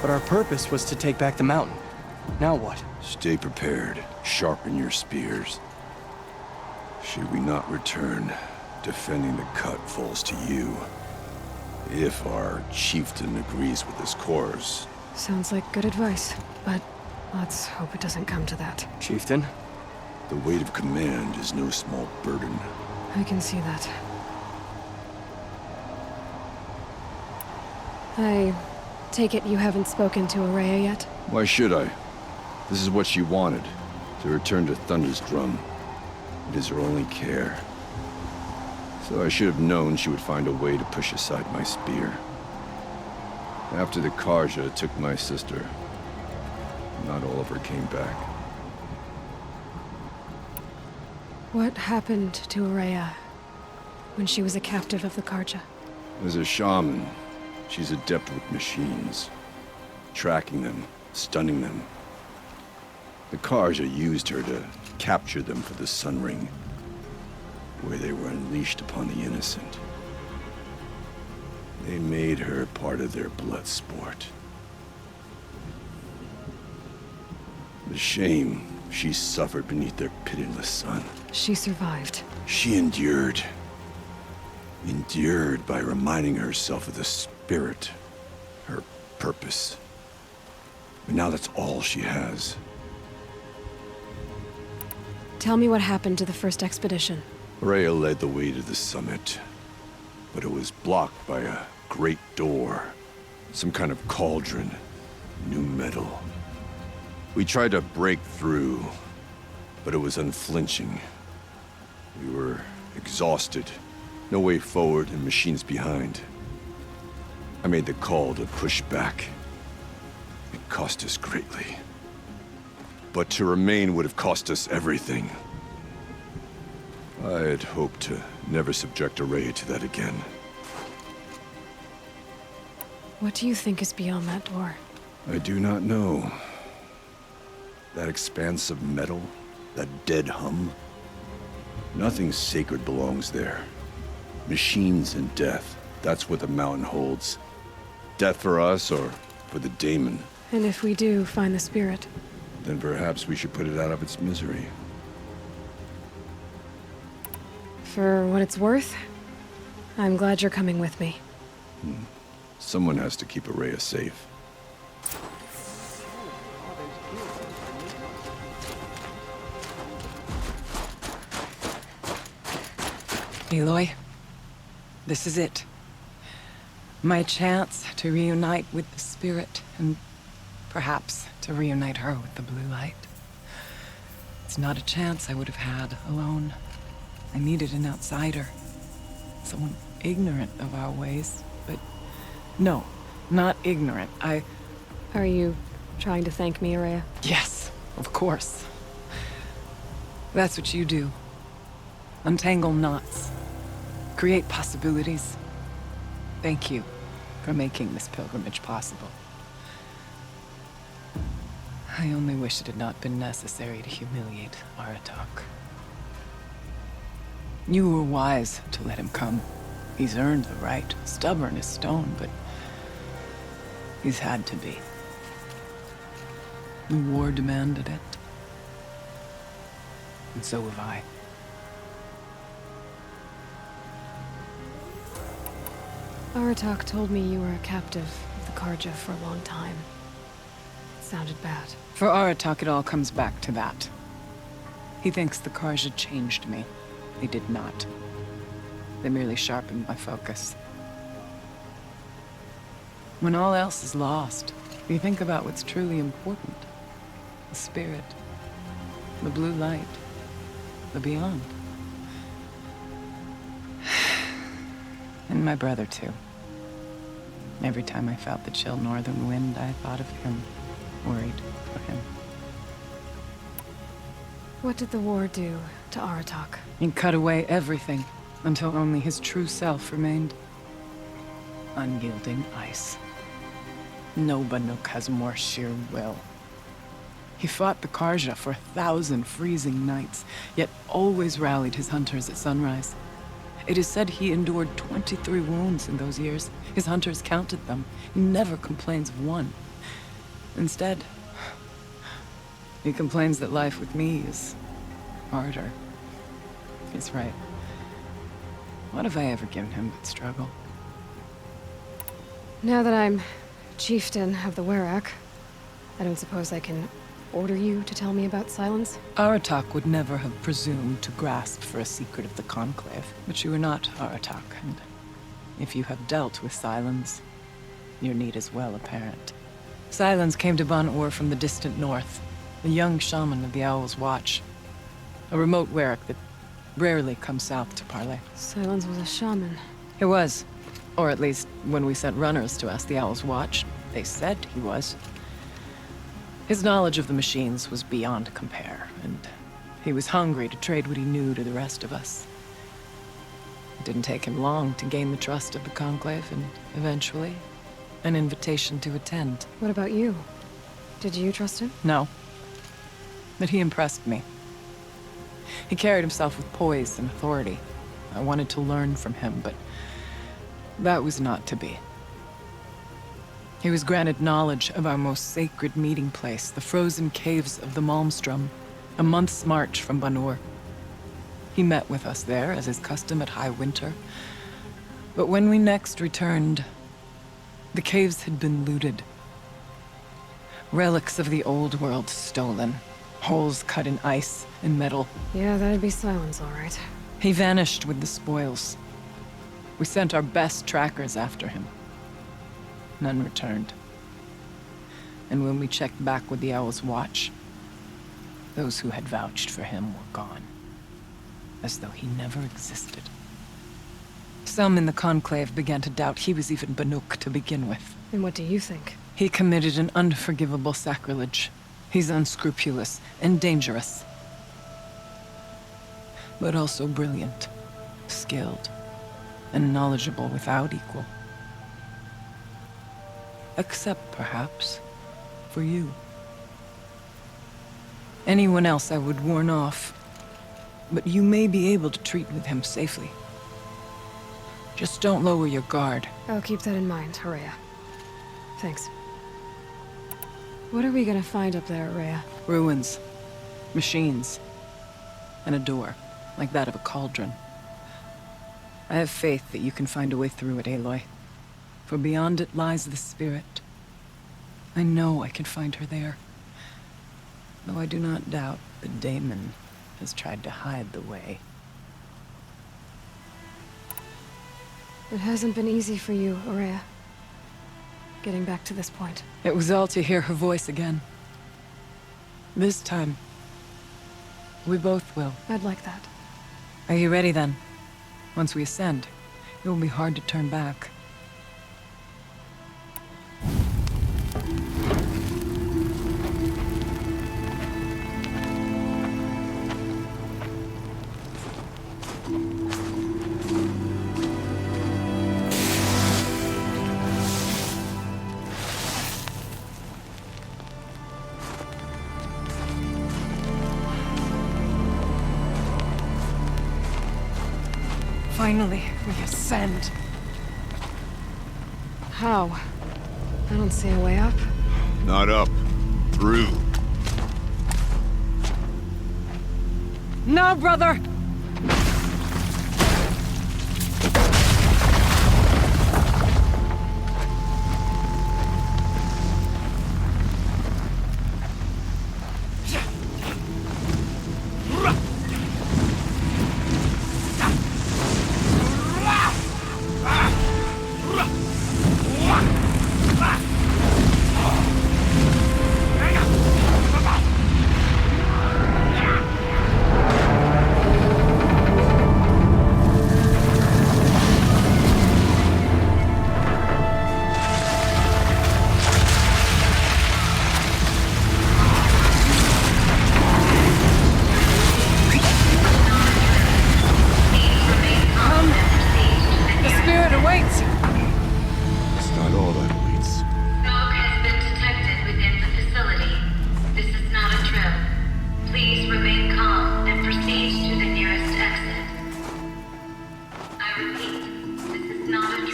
But our purpose was to take back the mountain. Now what? Stay prepared. Sharpen your spears. Should we not return, defending the cut falls to you. If our chieftain agrees with his course. Sounds like good advice, but let's hope it doesn't come to that. Chieftain? The weight of command is no small burden. I can see that. I take it you haven't spoken to Araya yet? Why should I? This is what she wanted, to return to Thunder's drum. It is her only care. So I should have known she would find a way to push aside my spear. After the Karja took my sister, not all of her came back. What happened to Araya when she was a captive of the Karja? As a shaman, she's adept with machines. Tracking them, stunning them. The Karja used her to capture them for the Sun Ring, where they were unleashed upon the innocent. They made her part of their blood sport. The shame she suffered beneath their pitiless sun. She survived. She endured. Endured by reminding herself of the spirit, her purpose. But now that's all she has. Tell me what happened to the first expedition. Rhea led the way to the summit, but it was blocked by a great door. Some kind of cauldron, new metal. We tried to break through, but it was unflinching. We were exhausted, no way forward and machines behind. I made the call to push back. It cost us greatly. But to remain would have cost us everything. I had hoped to never subject Araya to that again. What do you think is beyond that door? I do not know. That expanse of metal, that dead hum. Nothing sacred belongs there. Machines and death, that's what the mountain holds. Death for us or for the daemon. And if we do find the spirit? Then perhaps we should put it out of its misery. For what it's worth, I'm glad you're coming with me. Someone has to keep Araya safe. Aloy, this is it. My chance to reunite with the spirit, and perhaps to reunite her with the blue light. It's not a chance I would have had alone. I needed an outsider. Someone ignorant of our ways, but no, not ignorant. Are you trying to thank me, Araya? Yes, of course. That's what you do. Untangle knots. Create possibilities. Thank you for making this pilgrimage possible. I only wish it had not been necessary to humiliate Aratak. You were wise to let him come. He's earned the right. Stubborn as stone, but he's had to be. The war demanded it. And so have I. Aratak told me you were a captive of the Karja for a long time. It sounded bad. For Aratak, it all comes back to that. He thinks the Karja changed me. They did not. They merely sharpened my focus. When all else is lost, you think about what's truly important. The spirit, the blue light, the beyond. And my brother, too. Every time I felt the chill northern wind, I thought of him, worried for him. What did the war do to Aratak? He cut away everything, until only his true self remained. Unyielding ice. No Banuk has more sheer will. He fought the Karja for 1,000 freezing nights, yet always rallied his hunters at sunrise. It is said he endured 23 wounds in those years. His hunters counted them. He never complains of one. Instead, he complains that life with me is harder. He's right. What have I ever given him but struggle? Now that I'm chieftain of the Werak, I don't suppose I can order you to tell me about Silence? Aratak would never have presumed to grasp for a secret of the Conclave. But you are not Aratak, and if you have dealt with Silence, your need is well apparent. Silence came to Ban-Ur from the distant north, a young shaman of the Owl's Watch. A remote Werak that rarely comes south to parley. Silence was a shaman. He was. Or at least, when we sent runners to ask the Owl's Watch, they said he was. His knowledge of the machines was beyond compare, and he was hungry to trade what he knew to the rest of us. It didn't take him long to gain the trust of the Conclave, and eventually, an invitation to attend. What about you? Did you trust him? No. But he impressed me. He carried himself with poise and authority. I wanted to learn from him, but that was not to be. He was granted knowledge of our most sacred meeting place, the frozen caves of the Malmstrom, a month's march from Ban-Ur. He met with us there, as is custom at high winter. But when we next returned, the caves had been looted. Relics of the old world stolen. Holes cut in ice and metal. Yeah, that'd be Silence, all right. He vanished with the spoils. We sent our best trackers after him. None returned. And when we checked back with the Owl's Watch, those who had vouched for him were gone. As though he never existed. Some in the Conclave began to doubt he was even Banuk to begin with. And what do you think? He committed an unforgivable sacrilege. He's unscrupulous and dangerous. But also brilliant, skilled, and knowledgeable without equal. Except, perhaps, for you. Anyone else I would warn off, but you may be able to treat with him safely. Just don't lower your guard. I'll keep that in mind, Horea. Thanks. What are we gonna find up there, Horea? Ruins, machines, and a door, like that of a cauldron. I have faith that you can find a way through it, Aloy. For beyond it lies the spirit. I know I can find her there. Though I do not doubt that Daemon has tried to hide the way. It hasn't been easy for you, Horea. Getting back to this point. It was all to hear her voice again. This time, we both will. I'd like that. Are you ready then? Once we ascend, it will be hard to turn back. Finally, we ascend. How? I don't see a way up. Not up. Through. No, brother!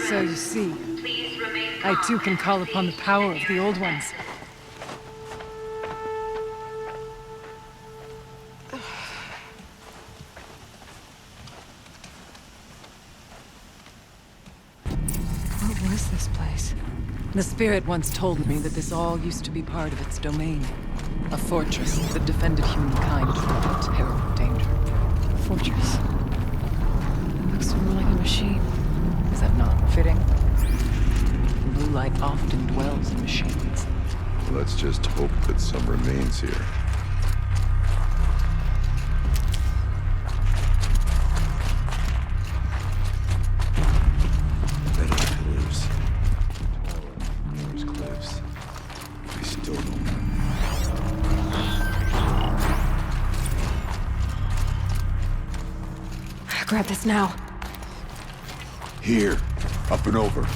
So you see, I too can call upon the power of the Old Ones. What was this place? The spirit once told me that this all used to be part of its domain. A fortress that defended humankind from a terrible danger. A fortress. It looks more like a machine. Is that not fitting? Blue light often dwells in machines. Let's just hope that some remains here. Metal pillars. There's cliffs. We still don't know. Grab this now. Here. Up and over.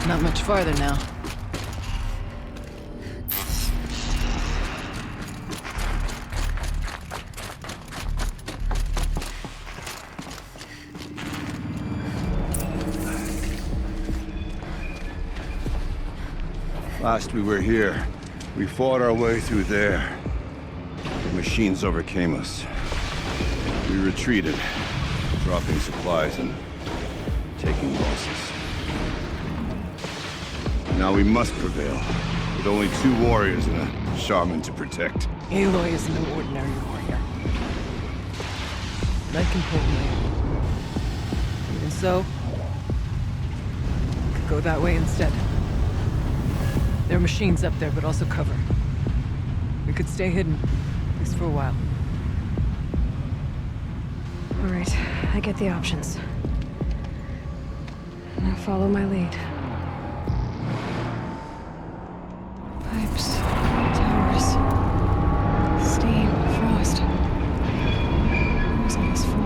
Not much farther now. Last we were here, we fought our way through there. The machines overcame us. We retreated, dropping supplies and taking losses. Now we must prevail, with only 2 warriors and a shaman to protect. Aloy is no ordinary warrior. That can pull me. Even so, we could go that way instead. There are machines up there, but also cover. We could stay hidden, at least for a while. All right, I get the options. Now follow my lead. Pipes, towers, steam, frost. What was all this for?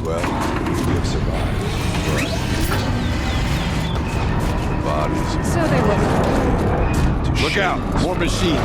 Well, we have survived. Look out! More machines!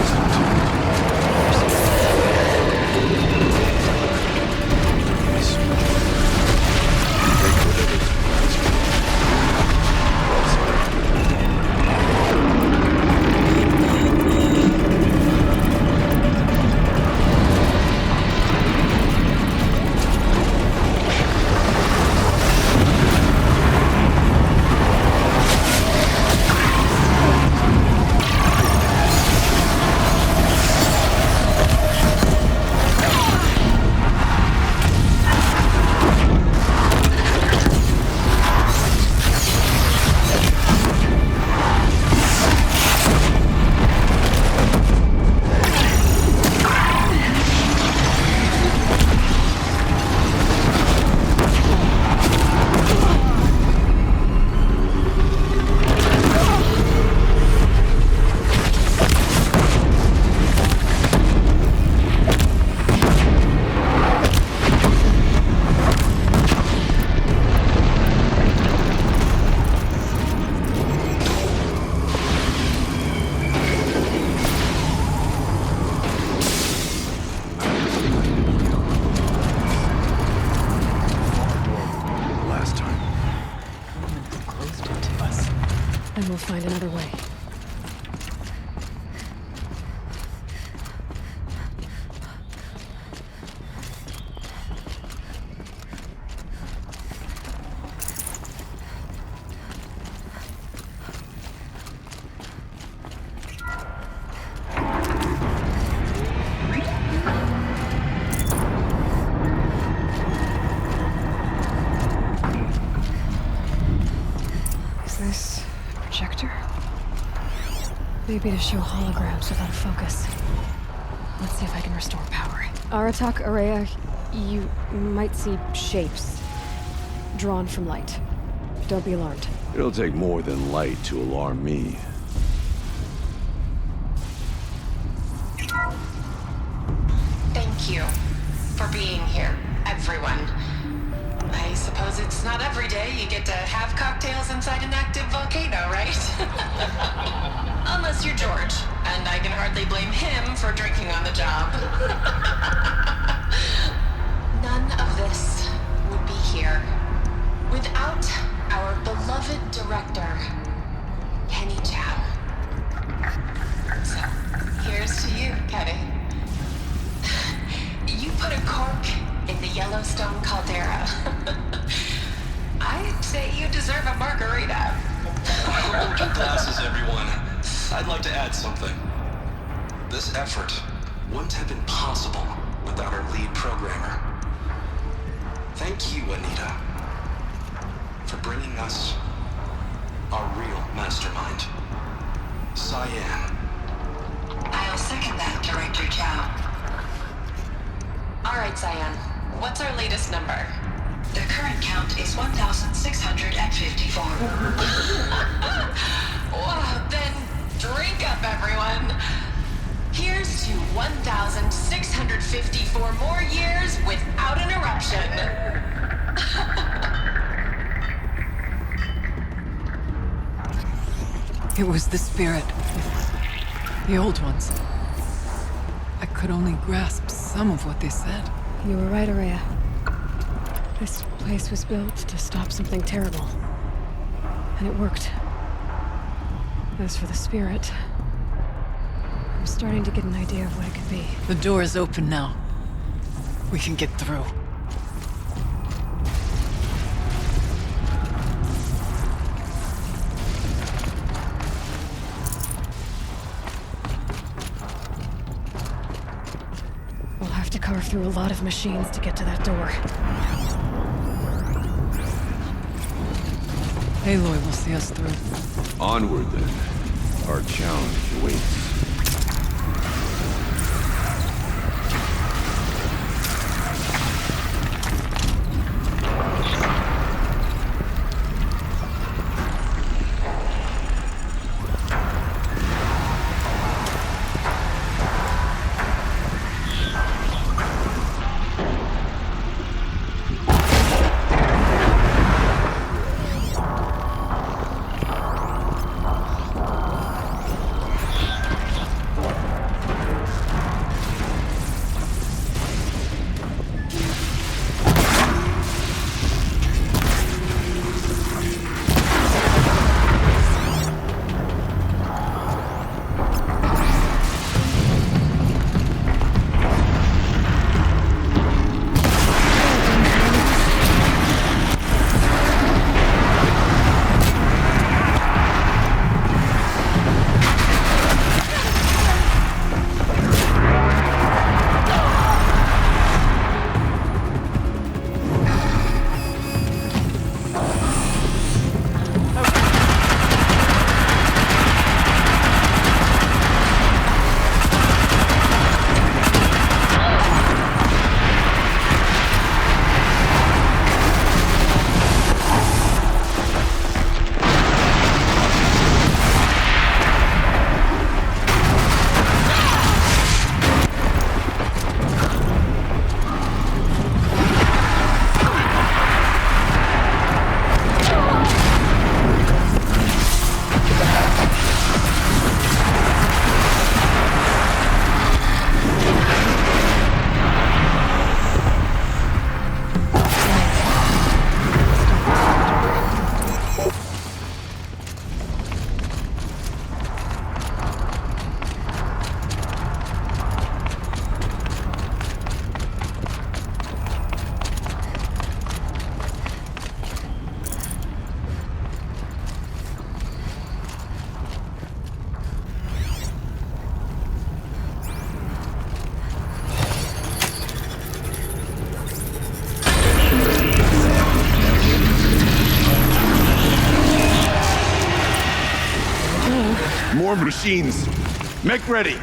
Last time. Humans closed it to us. And we'll find another way. Is this a projector? Maybe to show holograms without a focus. Let's see if I can restore power. Aratak, Araya, you might see shapes drawn from light. Don't be alarmed. It'll take more than light to alarm me. Thank you for being here, everyone. I suppose it's not every day you get to have cocktails inside an active volcano, right? Unless you're George, and I can hardly blame him for drinking on the job. None of this would be here without our beloved director, Kenny Chow. So, here's to you, Kenny. You put a cork in the Yellowstone caldera. I'd say you deserve a margarita. Hold your glasses, everyone. I'd like to add something. This effort wouldn't have been possible without our lead programmer. Thank you, Anita, for bringing us our real mastermind, Cyan. I'll second that, Director Chow. All right, Cyan. What's our latest number? The current count is 1,654. Wow, then drink up, everyone. Here's to 1,654 more years without an eruption. It was the spirit. The old ones. I could only grasp some of what they said. You were right, Araya. This place was built to stop something terrible. And it worked. As for the spirit, I'm starting to get an idea of what it could be. The door is open now. We can get through. We'll have to carve through a lot of machines to get to that door. Aloy will see us through. Onward, then. Our challenge awaits. Machines! Make ready!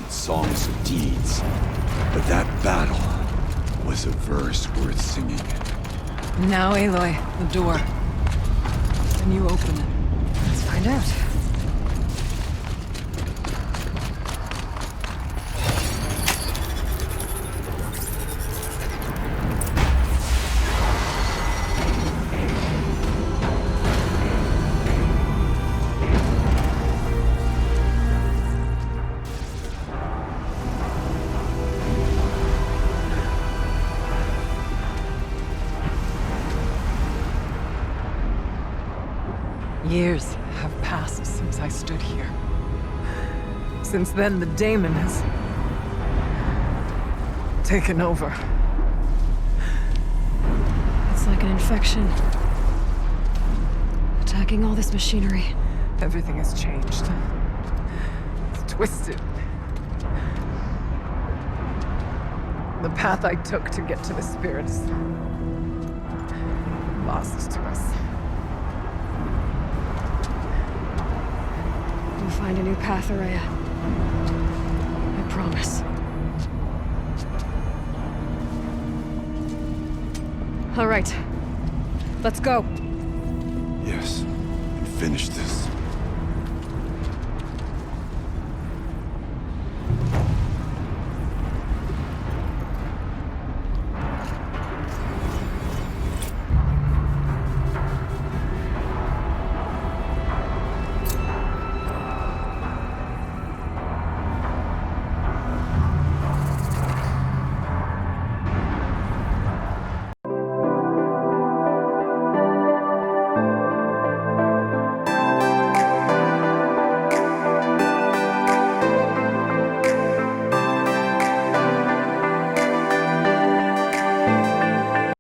Songs of deeds, but that battle was a verse worth singing. Now, Aloy, the door. Can you open it? Let's find out. Years have passed since I stood here. Since then, the daemon has taken over. It's like an infection. Attacking all this machinery. Everything has changed. It's twisted. The path I took to get to the spirits lost to us. We'll find a new path, Araya. I promise. All right. Let's go. Yes. And finish this.